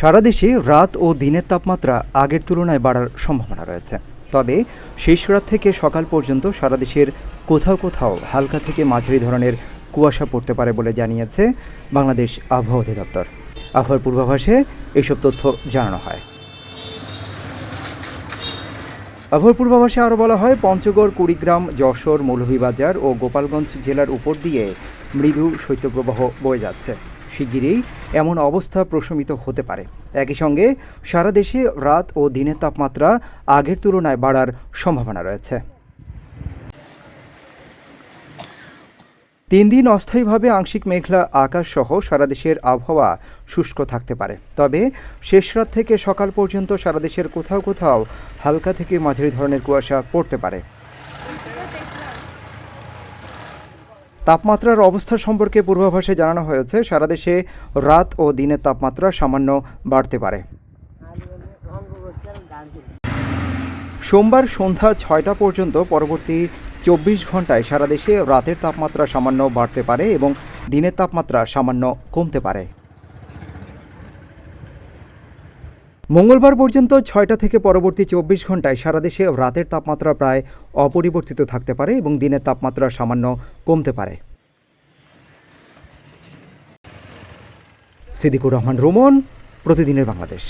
সারা দেশে রাত ও দিনের তাপমাত্রা আগের তুলনায় বাড়ার সম্ভাবনা রয়েছে। তবে শেষ রাত থেকে সকাল পর্যন্ত সারা দেশের কোথাও কোথাও হালকা থেকে মাঝারি ধরনের কুয়াশা পড়তে পারে বলে জানিয়েছে বাংলাদেশ আবহাওয়া অধিদপ্তর। আবহাওয়ার পূর্বাভাসে এসব তথ্য জানানো হয়। আবহাওয়ার পূর্বাভাসে আরও বলা হয়, পঞ্চগড়, কুড়িগ্রাম, যশোর, মৌলভীবাজার ও গোপালগঞ্জ জেলার উপর দিয়ে মৃদু শৈত্যপ্রবাহ বয়ে যাচ্ছে। শিগগিরই এমন অবস্থা প্রশমিত হতে পারে। একই সঙ্গে সারা দেশে রাত ও দিনের তাপমাত্রা আগের তুলনায় বাড়ার সম্ভাবনা রয়েছে। 3 দিন অস্থায়ীভাবে আংশিক মেঘলা আকাশ সহ সারা দেশের আবহাওয়া শুষ্ক থাকতে পারে। তবে শেষ রাত থেকে সকাল পর্যন্ত সারা দেশের কোথাও কোথাও হালকা থেকে মাঝারি ধরনের কুয়াশা পড়তে পারে। তাপমাত্রার অবস্থা সম্পর্কে পূর্বাভাসে জানানো হয়েছে, সারা দেশে রাত ও দিনের তাপমাত্রা সামান্য বাড়তে পারে। সোমবার সন্ধ্যা 6টা পর্যন্ত পরবর্তী 24 ঘন্টায় সারা দেশে রাতের তাপমাত্রা সামান্য বাড়তে পারে এবং দিনের তাপমাত্রা সামান্য কমতে পারে। মঙ্গলবার পর্যন্ত 6টা থেকে পরবর্তী 24 ঘন্টায় সারা দেশে রাতের তাপমাত্রা প্রায় অপরিবর্তিত থাকতে পারে এবং দিনের তাপমাত্রা সামান্য কমতে পারে। সিদ্দিকুর রহমান রোমন, প্রতিদিনের বাংলাদেশ।